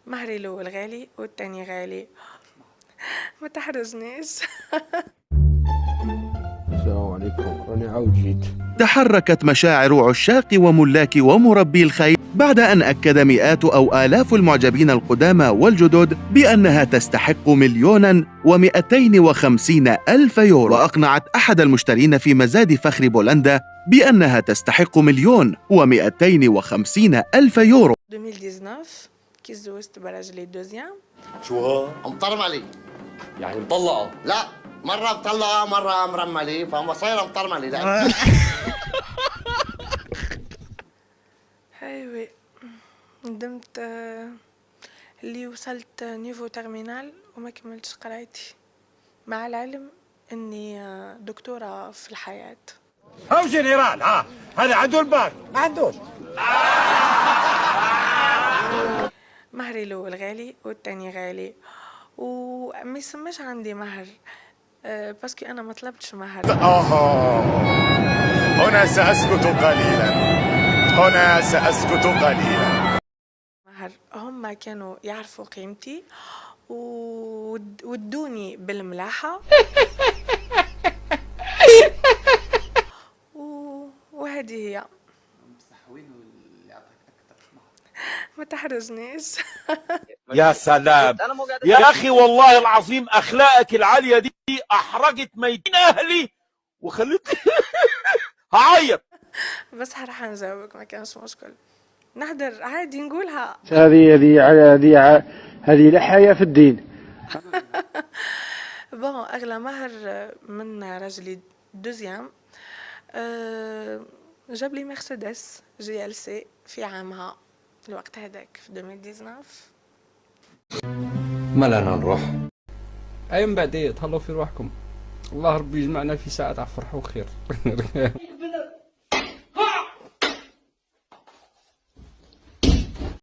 مهري الأول غالي والتاني غالي. ما تحرجنيش. السلام عليكم، راني عاود جيت. تحركت مشاعر عشاق وملاك ومربي الخيل بعد أن أكد مئات أو آلاف المعجبين القدامى والجدد بأنها تستحق 1,250,000 يورو، وأقنعت أحد المشترين في مزاد فخر بولندا بأنها تستحق 1,250,000 يورو. 2019 كي تزوجت براجلي دوزيام. شو مطرملي؟ يعني مطلقة؟ لا، مرة مطلقة مرة مرملي، فمصيرة مطرملي. لا ايوه ندمت اللي وصلت نيفو ترمينال وما كملتش قرايتي، مع العلم اني دكتورة في الحياة. او جنرال هذا عنده الباك ما عندوش. مهري الأول غالي والتاني غالي، وما يسماش عندي مهر باسكو انا ما طلبتش مهر. هنا سأسكت قليلا، هنا سأسكت قليلا. مهر هم كانوا يعرفوا قيمتي ودوني بالملاحة. وهذه هي. ما تحرجنيش. يا سلام يا أخي، والله العظيم أخلاقك العالية دي أحرجت ميتين أهلي وخليت هعيط. بس راح نجاوبك، ما كانش مشكل، نحضر عادي نقولها. هذه لا حياة في الدين. بون اغلى مهر من رجلي دوزيام جاب لي مرسيدس GLC في عامها الوقت هذاك في 2019. مالنا نروح. أي من بعد تهلاو في روحكم، الله ربي يجمعنا في ساعة تاع فرح وخير.